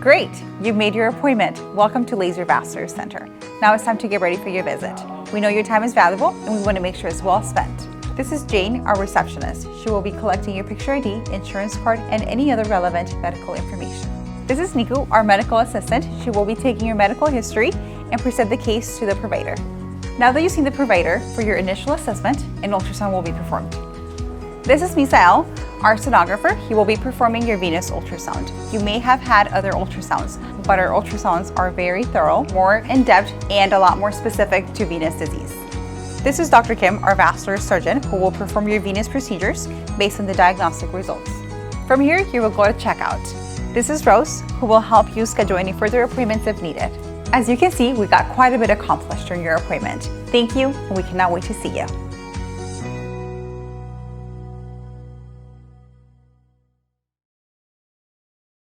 Great, you've made your appointment. Welcome to Laser Vascular Center. Now it's time to get ready for your visit. We know your time is valuable and we want to make sure it's well spent. This is Jane, our receptionist. She will be collecting your picture ID, insurance card, and any other relevant medical information. This is Niku, our medical assistant. She will be taking your medical history and present the case to the provider. Now that you've seen the provider, for your initial assessment, an ultrasound will be performed. This is Misael, our sonographer. He will be performing your venous ultrasound. You may have had other ultrasounds, but our ultrasounds are very thorough, more in-depth, and a lot more specific to venous disease. This is Dr. Kim, our vascular surgeon, who will perform your venous procedures based on the diagnostic results. From here, you will go to checkout. This is Rose, who will help you schedule any further appointments if needed. As you can see, we got quite a bit accomplished during your appointment. Thank you, and we cannot wait to see you.